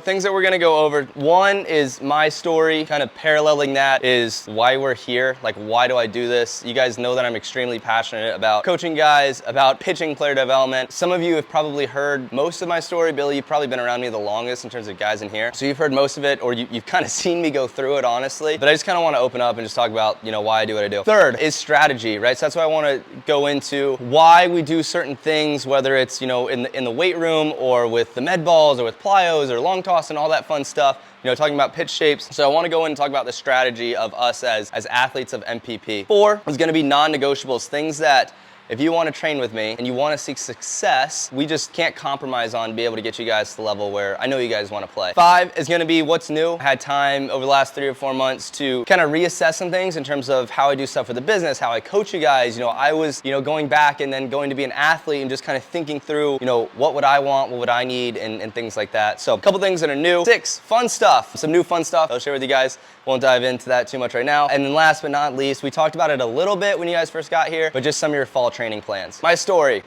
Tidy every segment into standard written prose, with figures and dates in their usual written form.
Things that we're gonna go over. One is my story, kind of paralleling that is why we're here. Like, why do I do this? You guys know that I'm extremely passionate about coaching guys, about pitching player development. Some of you have probably heard most of my story. Billy, you've probably been around me the longest in terms of guys in here. So you've heard most of it, or you've kind of seen me go through it, honestly. But I just kind of want to open up and just talk about, why I do what I do. Third is strategy, right? So that's why I want to go into why we do certain things, whether it's, in the weight room or with the med balls or with plyos or long toss and all that fun stuff, talking about pitch shapes. So I want to go in and talk about the strategy of us as athletes of MPP. 4 is going to be non-negotiables, things that if you want to train with me and you want to seek success, we just can't compromise on be able to get you guys to the level where I know you guys want to play. 5 is going to be what's new. I had time over the last 3 or 4 months to kind of reassess some things in terms of how I do stuff for the business, how I coach you guys. I was, going back and then going to be an athlete and just kind of thinking through, what would I want, what would I need, and things like that. So a couple things that are new. 6, fun stuff. Some new fun stuff I'll share with you guys. Won't dive into that too much right now. And then last but not least, we talked about it a little bit when you guys first got here, but just some of your fall training plans. My story.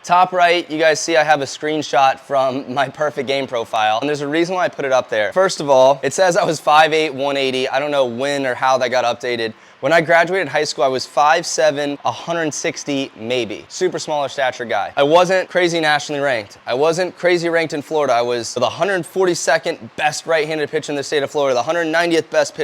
Top right, you guys see I have a screenshot from my perfect game profile, and there's a reason why I put it up there. First of all, it says I was 5'8", 180. I don't know when or how that got updated. When I graduated high school, I was 5'7", 160 maybe. Super smaller stature guy. I wasn't crazy nationally ranked. I wasn't crazy ranked in Florida. I was the 142nd best right-handed pitcher in the state of Florida, the 190th best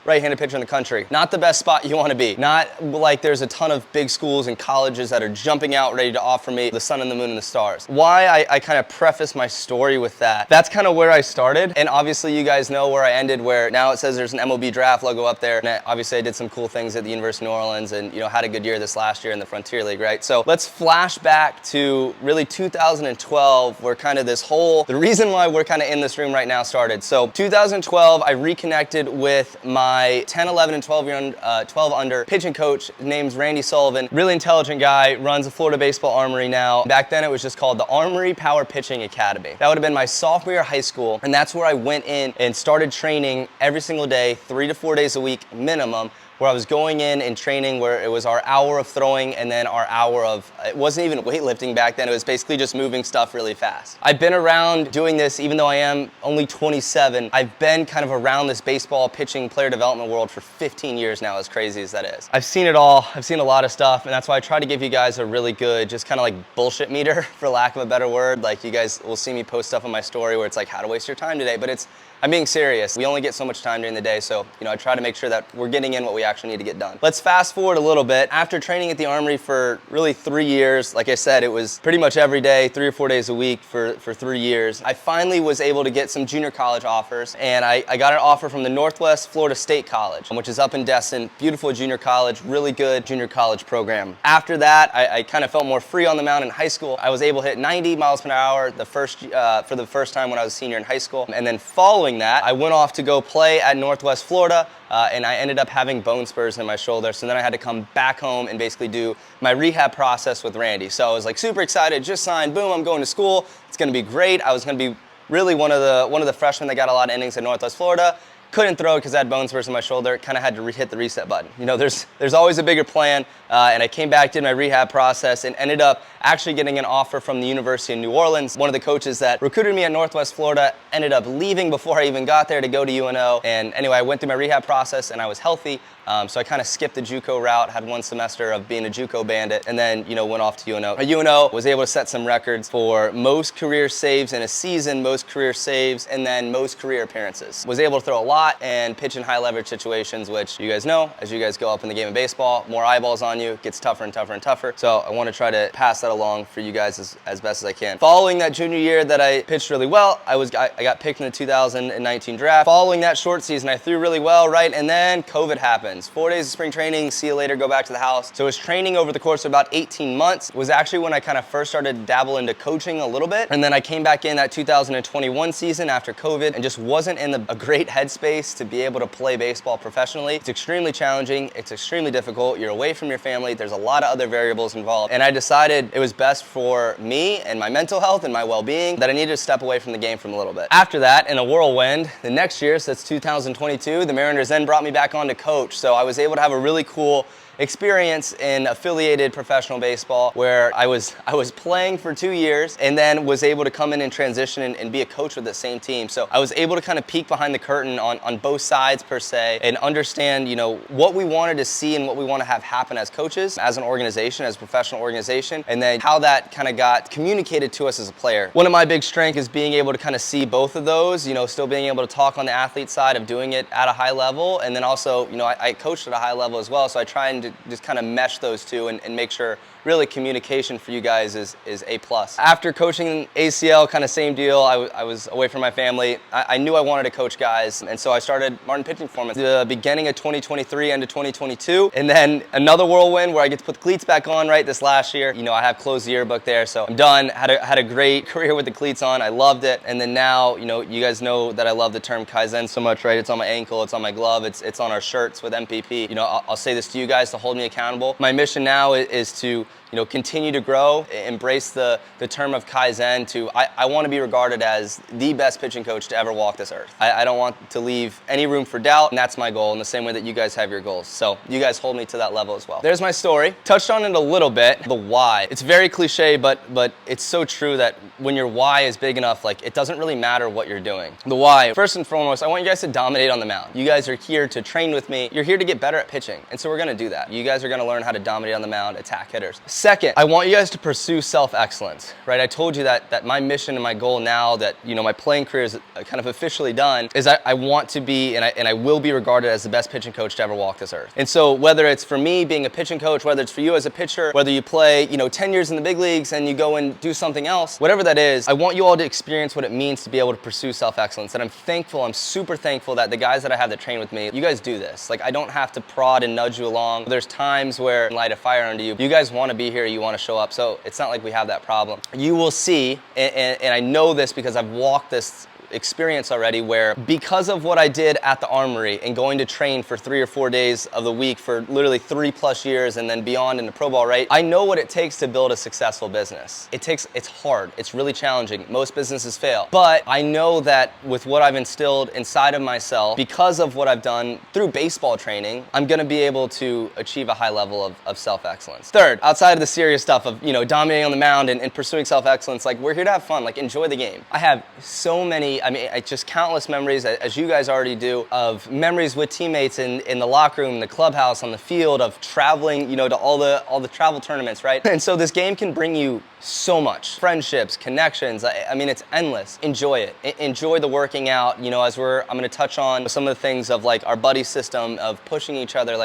right-handed pitcher in the country. Not the best spot you want to be. Not like there's a ton of big schools and colleges that are jumping out ready to offer me the sun and the moon and the stars. Why I kind of preface my story with that. That's kind of where I started, and obviously you guys know where I ended, where now it says there's an MLB draft logo up there, and obviously I did some cool things at the University of New Orleans and had a good year this last year in the Frontier League, right? So let's flash back to really 2012, where kind of the reason why we're kind of in this room right now started. So 2012, I reconnected with my 10, 11, and 12 under pitching coach. His name's Randy Sullivan. Really intelligent guy, runs a Florida Baseball Armory now. Back then it was just called the Armory Power Pitching Academy. That would have been my sophomore year of high school, and that's where I went in and started training every single day, 3 to 4 days a week minimum, where I was going in and training, where it was our hour of throwing and then our hour of, it wasn't even weightlifting back then, it was basically just moving stuff really fast. I've been around doing this, even though I am only 27, I've been kind of around this baseball pitching player development world for 15 years now, as crazy as that is. I've seen it all, I've seen a lot of stuff, and that's why I try to give you guys a really good, just kind of like bullshit meter, for lack of a better word. Like, you guys will see me post stuff on my story where it's like, how to waste your time today, but I'm being serious. We only get so much time during the day, so I try to make sure that we're getting in what we actually need to get done. Let's fast forward a little bit. After training at the Armory for really 3 years, like I said, it was pretty much every day, 3 or 4 days a week for 3 years. I finally was able to get some junior college offers, and I got an offer from the Northwest Florida State College, which is up in Destin. Beautiful junior college, really good junior college program. After that, I kind of felt more free on the mound in high school. I was able to hit 90 miles per hour for the first time when I was a senior in high school, and then following that, I went off to go play at Northwest Florida, and I ended up having bone spurs in my shoulder. So then I had to come back home and basically do my rehab process with Randy. So I was like super excited, just signed, boom, I'm going to school. It's gonna be great. I was gonna be really one of the freshmen that got a lot of innings at Northwest Florida. Couldn't throw because I had bone spurs in my shoulder. Kind of had to hit the reset button. There's always a bigger plan, and I came back, did my rehab process, and ended up actually getting an offer from the University of New Orleans. One of the coaches that recruited me at Northwest Florida ended up leaving before I even got there to go to UNO. And anyway, I went through my rehab process and I was healthy. So I kind of skipped the JUCO route, had 1 semester of being a JUCO bandit, and then went off to UNO. At UNO, was able to set some records for most career saves in a season, most career saves, and then most career appearances. Was able to throw a lot and pitch in high leverage situations, which you guys know, as you guys go up in the game of baseball, more eyeballs on you, it gets tougher and tougher and tougher. So I want to try to pass that along for you guys as best as I can. Following that junior year that I pitched really well, I got picked in the 2019 draft. Following that short season, I threw really well, right? And then COVID happened. 4 days of spring training, see you later, go back to the house. So it was training over the course of about 18 months. It was actually when I kind of first started to dabble into coaching a little bit. And then I came back in that 2021 season after COVID and just wasn't in a great headspace to be able to play baseball professionally. It's extremely challenging. It's extremely difficult. You're away from your family. There's a lot of other variables involved. And I decided it was best for me and my mental health and my well-being that I needed to step away from the game for a little bit. After that, in a whirlwind, the next year, so that's 2022, the Mariners then brought me back on to coach. So I was able to have a really cool experience in affiliated professional baseball where I was playing for 2 years and then was able to come in and transition and be a coach with the same team. So I was able to kind of peek behind the curtain on both sides per se and understand, what we wanted to see and what we want to have happen as coaches, as an organization, as a professional organization, and then how that kind of got communicated to us as a player. One of my big strengths is being able to kind of see both of those, still being able to talk on the athlete side of doing it at a high level, and then also, I coached at a high level as well, so I try and just kind of mesh those two and make sure really communication for you guys is A+. After coaching ACL, kind of same deal. I was away from my family. I knew I wanted to coach guys, and so I started Martin Pitching Performance the beginning of 2023, end of 2022, and then another whirlwind where I get to put the cleats back on right this last year. I have closed the yearbook there, so I'm done. Had a great career with the cleats on. I loved it, and then now, you guys know that I love the term Kaizen so much, right? It's on my ankle, it's on my glove, it's on our shirts with MPP. I'll say this to you guys to hold me accountable. My mission now is to continue to grow, embrace the term of Kaizen to, I want to be regarded as the best pitching coach to ever walk this earth. I don't want to leave any room for doubt, and that's my goal in the same way that you guys have your goals. So you guys hold me to that level as well. There's my story. Touched on it a little bit, the why. It's very cliche, but it's so true that when your why is big enough, it doesn't really matter what you're doing. The why, first and foremost, I want you guys to dominate on the mound. You guys are here to train with me. You're here to get better at pitching, and so we're gonna do that. You guys are gonna learn how to dominate on the mound, attack hitters. Second, I want you guys to pursue self-excellence, right? I told you that my mission and my goal now that, my playing career is kind of officially done is I want to be, and I will be regarded as the best pitching coach to ever walk this earth. And so whether it's for me being a pitching coach, whether it's for you as a pitcher, whether you play, 10 years in the big leagues and you go and do something else, whatever that is, I want you all to experience what it means to be able to pursue self-excellence. And I'm super thankful that the guys that I have that train with me, you guys do this. I don't have to prod and nudge you along. There's times where light a fire under you. You guys want to be here, you want to show up. So it's not like we have that problem. You will see, and I know this because I've walked this experience already, where because of what I did at the Armory and going to train for 3 or 4 days of the week for literally 3+ years and then beyond into pro ball, right? I know what it takes to build a successful business. It's hard, it's really challenging. Most businesses fail. But I know that with what I've instilled inside of myself, because of what I've done through baseball training, I'm gonna be able to achieve a high level of self-excellence. Third, outside of the serious stuff of, dominating on the mound and pursuing self-excellence, we're here to have fun, enjoy the game. I have so many, just countless memories, as you guys already do, of memories with teammates in the locker room, the clubhouse, on the field, of traveling, to all the travel tournaments, right? And so this game can bring you so much. Friendships, connections, it's endless. Enjoy it. Enjoy the working out, as I'm gonna touch on some of the things of our buddy system of pushing each other.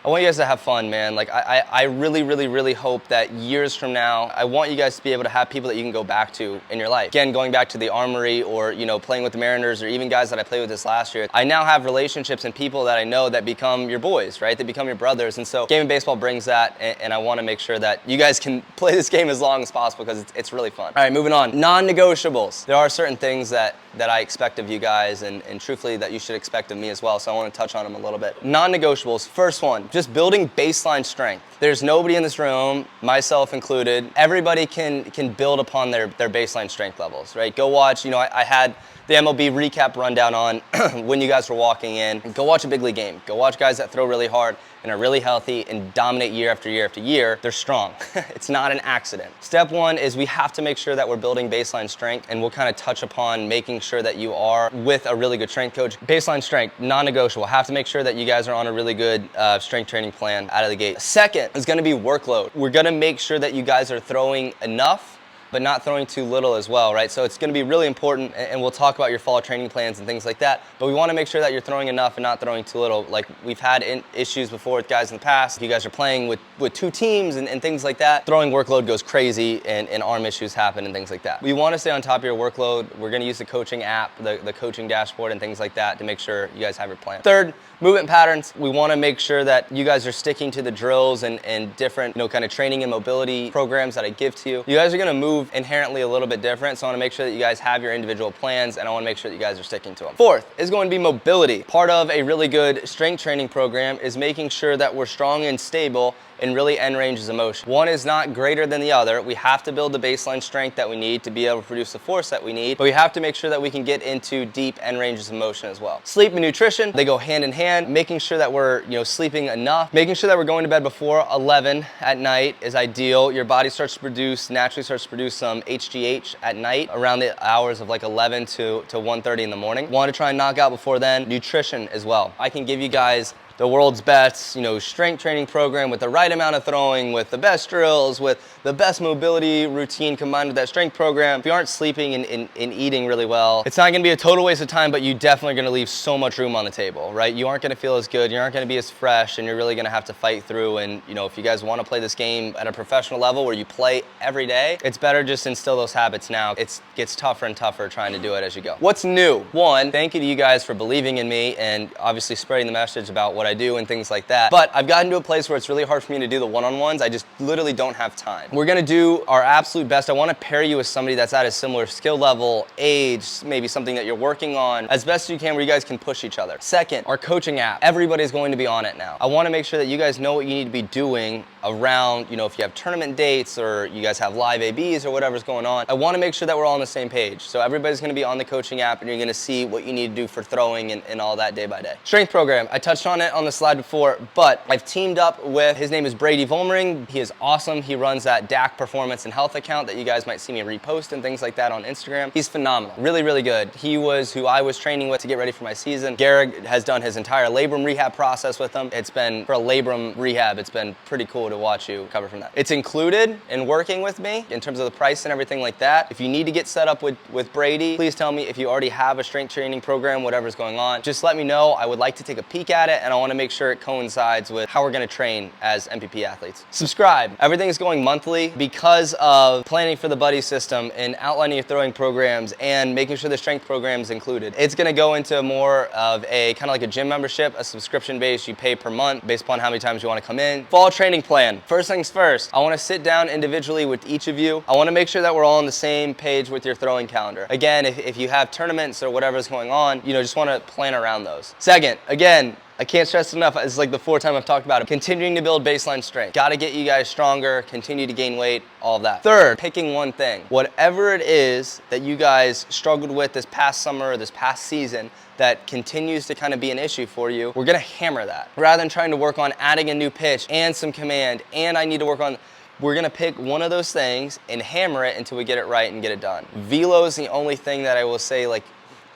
I want you guys to have fun, man. I really, really, really hope that years from now, I want you guys to be able to have people that you can go back to in your life. Again, going back to the Armory or, playing with the Mariners or even guys that I played with this last year, I now have relationships and people that I know that become your boys, right? They become your brothers. And so game of baseball brings that, and I want to make sure that you guys can play this game as long as possible because it's really fun. All right, moving on. Non-negotiables. There are certain things that I expect of you guys and truthfully that you should expect of me as well, so I want to touch on them a little bit. Non-negotiables. First one, just building baseline strength. There's nobody in this room, myself included, everybody can build upon their baseline strength levels, right? Go watch, I had the MLB recap rundown on when you guys were walking in. Go watch a big league game. Go watch guys that throw really hard and are really healthy and dominate year after year after year. They're strong. It's not an accident. Step one is we have to make sure that we're building baseline strength, and we'll kind of touch upon making sure that you are with a really good strength coach. Baseline strength, non-negotiable. Have to make sure that you guys are on a really good strength training plan out of the gate. Second is gonna be workload. We're gonna make sure that you guys are throwing enough but not throwing too little as well, right? So it's gonna be really important, and we'll talk about your fall training plans and things like that, but we wanna make sure that you're throwing enough and not throwing too little. We've had issues before with guys in the past. If you guys are playing with 2 teams and things like that, throwing workload goes crazy and arm issues happen and things like that. We wanna stay on top of your workload. We're gonna use the coaching app, the coaching dashboard and things like that to make sure you guys have your plan. Third, movement patterns. We wanna make sure that you guys are sticking to the drills and different, kind of training and mobility programs that I give to you. You guys are gonna move inherently a little bit different, so I want to make sure that you guys have your individual plans, and I want to make sure that you guys are sticking to them. Fourth is going to be mobility. Part of a really good strength training program is making sure that we're strong and stable in really end ranges of motion. One is not greater than the other. We have to build the baseline strength that we need to be able to produce the force that we need, but we have to make sure that we can get into deep end ranges of motion as well. Sleep and nutrition, they go hand in hand. Making sure that we're, sleeping enough, making sure that we're going to bed before 11 at night is ideal. Your body naturally starts to produce some HGH at night around the hours of like 11 to 1:30 in the morning. Want to try and knock out before then. Nutrition as well. I can give you guys the world's best, strength training program with the right amount of throwing, with the best drills, with the best mobility routine combined with that strength program. If you aren't sleeping and eating really well, it's not gonna be a total waste of time, but you definitely gonna leave so much room on the table, right? You aren't gonna feel as good, you aren't gonna be as fresh, and you're really gonna have to fight through. And if you guys wanna play this game at a professional level where you play every day, it's better just instill those habits now. It gets tougher and tougher trying to do it as you go. What's new? One, thank you to you guys for believing in me and obviously spreading the message about what I do and things like that. But I've gotten to a place where it's really hard for me to do the one-on-ones. I just literally don't have time. We're gonna do our absolute best. I wanna pair you with somebody that's at a similar skill level, age, maybe something that you're working on, as best as you can where you guys can push each other. Second, our coaching app. Everybody's going to be on it now. I wanna make sure that you guys know what you need to be doing around, if you have tournament dates or you guys have live ABs or whatever's going on. I wanna make sure that we're all on the same page. So everybody's gonna be on the coaching app and you're gonna see what you need to do for throwing and all that day by day. Strength program, I touched on it on the slide before, but I've teamed up with, his name is Brady Volmering. He is awesome. He runs that DAC Performance and Health account that you guys might see me repost and things like that on Instagram. He's phenomenal, really, really good. He was who I was training with to get ready for my season. Garrett has done his entire labrum rehab process with him. It's been, for a labrum rehab, it's been pretty cool to watch you recover from that. It's included in working with me in terms of the price and everything like that. If you need to get set up with Brady, please tell me. If you already have a strength training program, whatever's going on, just let me know. I would like to take a peek at it and I want to make sure it coincides with how we're going to train as MPP athletes. Subscribe. Everything is going monthly because of planning for the buddy system and outlining your throwing programs and making sure the strength program is included. It's going to go into more of a kind of like a gym membership, a subscription base you pay per month based upon how many times you want to come in. Fall training plan. First things first, I want to sit down individually with each of you. I want to make sure that we're all on the same page with your throwing calendar. Again, if you have tournaments or whatever's going on, just want to plan around those. Second, again, I can't stress enough, it's like the fourth time I've talked about it. Continuing to build baseline strength. Gotta get you guys stronger, continue to gain weight, all of that. Third, picking one thing. Whatever it is that you guys struggled with this past summer or this past season that continues to kind of be an issue for you, we're gonna hammer that. Rather than trying to work on adding a new pitch and some command, and I need to work on, we're gonna pick one of those things and hammer it until we get it right and get it done. Velo is the only thing that I will say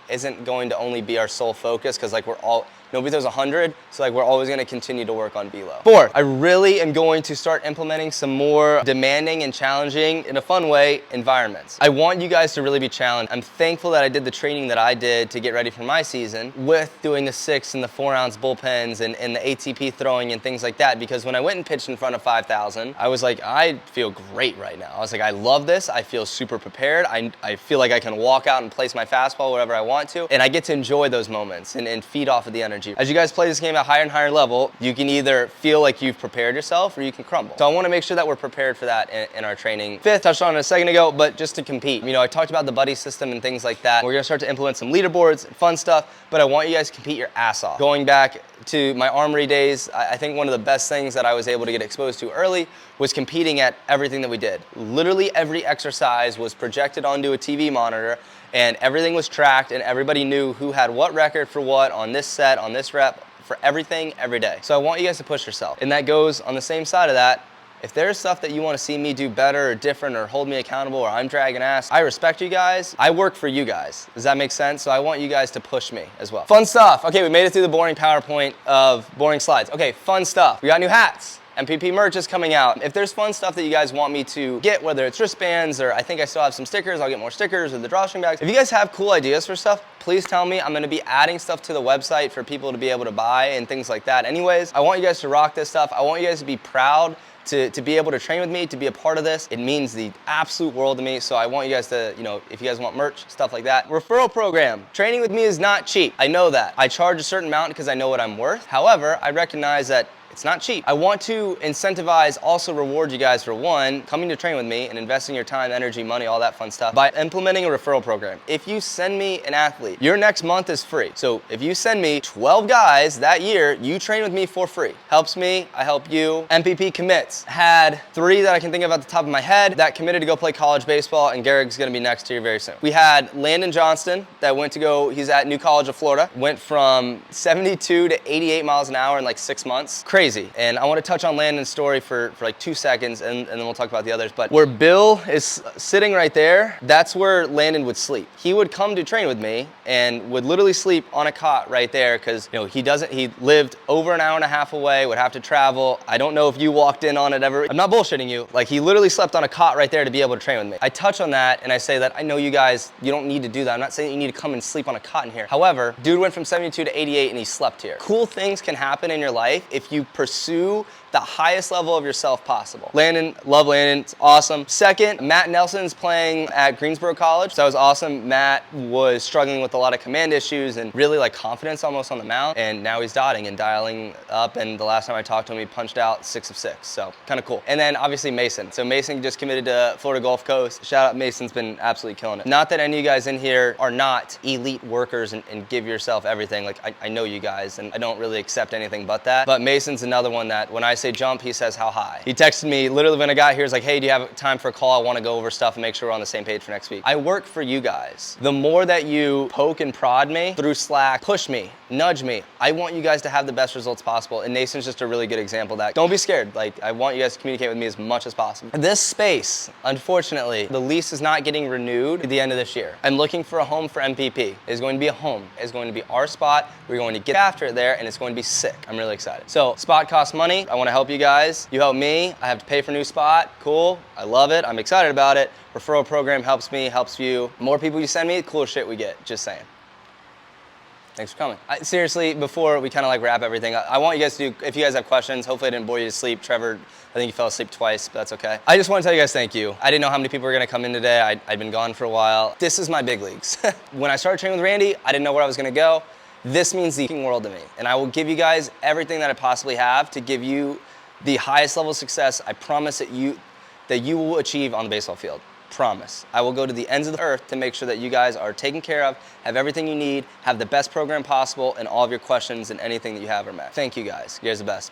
isn't going to only be our sole focus, because nobody throws 100, so we're always gonna continue to work on velo. Fourth, I really am going to start implementing some more demanding and challenging, in a fun way, environments. I want you guys to really be challenged. I'm thankful that I did the training that I did to get ready for my season with doing the 6 and the 4-ounce bullpens and the ATP throwing and things like that, because when I went and pitched in front of 5,000, I was like, I feel great right now. I was like, I love this. I feel super prepared. I feel like I can walk out and place my fastball wherever I want to, and I get to enjoy those moments and feed off of the energy. As you guys play this game at higher and higher level, you can either feel like you've prepared yourself or you can crumble. So I want to make sure that we're prepared for that in our training. Fifth, touched on it a second ago, but just to compete. I talked about the buddy system and things like that. We're gonna start to implement some leaderboards and fun stuff, but I want you guys to compete your ass off. Going back to my Armory days, I think one of the best things that I was able to get exposed to early was competing at everything that we did. Literally every exercise was projected onto a TV monitor and everything was tracked and everybody knew who had what record for what on this set, on this rep, for everything, every day. So I want you guys to push yourself. And that goes on the same side of that. If there's stuff that you want to see me do better or different or hold me accountable or I'm dragging ass, I respect you guys. I work for you guys. Does that make sense? So I want you guys to push me as well. Fun stuff. Okay, we made it through the boring PowerPoint of boring slides. Okay, fun stuff. We got new hats. MPP merch is coming out. If there's fun stuff that you guys want me to get, whether it's wristbands or I think I still have some stickers, I'll get more stickers or the drawstring bags. If you guys have cool ideas for stuff, please tell me. I'm gonna be adding stuff to the website for people to be able to buy and things like that. Anyways, I want you guys to rock this stuff. I want you guys to be proud to be able to train with me, to be a part of this. It means the absolute world to me. So I want you guys to, if you guys want merch, stuff like that. Referral program. Training with me is not cheap. I know that. I charge a certain amount because I know what I'm worth. However, I recognize that It's not cheap. I want to incentivize, also reward you guys for one, coming to train with me and investing your time, energy, money, all that fun stuff by implementing a referral program. If you send me an athlete, your next month is free. So if you send me 12 guys that year, you train with me for free. Helps me, I help you. MPP commits. Had 3 that I can think of at the top of my head that committed to go play college baseball, and Garrick's gonna be next here very soon. We had Landon Johnston that went to go, he's at New College of Florida, went from 72 to 88 miles an hour in like 6 months. Crazy. And I want to touch on Landon's story for like 2 seconds, and then we'll talk about the others. But where Bill is sitting right there, that's where Landon would sleep. He would come to train with me and would literally sleep on a cot right there because, you know, he lived over an hour and a half away, would have to travel. I don't know if you walked in on it ever. I'm not bullshitting you. Like, he literally slept on a cot right there to be able to train with me. I touch on that and I say that I know you guys, you don't need to do that. I'm not saying you need to come and sleep on a cot in here. However, dude went from 72 to 88 and he slept here. Cool things can happen in your life if you pursue the highest level of yourself possible. Landon, love Landon, it's awesome. Second, Matt Nelson's playing at Greensboro College. So that was awesome. Matt was struggling with a lot of command issues and really like confidence almost on the mound. And now he's dotting and dialing up. And the last time I talked to him, he punched out 6 of 6. So kind of cool. And then obviously Mason. So Mason just committed to Florida Gulf Coast. Shout out, Mason's been absolutely killing it. Not that any of you guys in here are not elite workers and give yourself everything. Like I know you guys and I don't really accept anything but that. But Mason's another one that when I say jump, he says how high. He texted me literally when I got here, he's like, hey, do you have time for a call? I want to go over stuff and make sure we're on the same page for next week. I work for you guys. The more that you poke and prod me through Slack, push me, nudge me, I want you guys to have the best results possible. And Nason's just a really good example of that. Don't be scared. Like, I want you guys to communicate with me as much as possible. This space, unfortunately, the lease is not getting renewed at the end of this year. I'm looking for a home for MPP. It's going to be a home. It's going to be our spot. We're going to get after it there and it's going to be sick. I'm really excited. So spot costs money. I want to help you guys. You help me. I have to pay for a new spot. Cool. I love it. I'm excited about it. Referral program helps me, helps you. More people you send me, the cooler shit we get. Just saying. Thanks for coming. Seriously, before we kind of like wrap everything up, I want you guys to do, if you guys have questions, hopefully I didn't bore you to sleep. Trevor, I think you fell asleep twice, but that's okay. I just want to tell you guys thank you. I didn't know how many people were going to come in today. I'd been gone for a while. This is my big leagues. When I started training with Randy, I didn't know where I was going to go. This means the world to me. And I will give you guys everything that I possibly have to give you the highest level of success I promise that you will achieve on the baseball field. Promise. I will go to the ends of the earth to make sure that you guys are taken care of, have everything you need, have the best program possible, and all of your questions and anything that you have are met. Thank you guys. You guys are the best.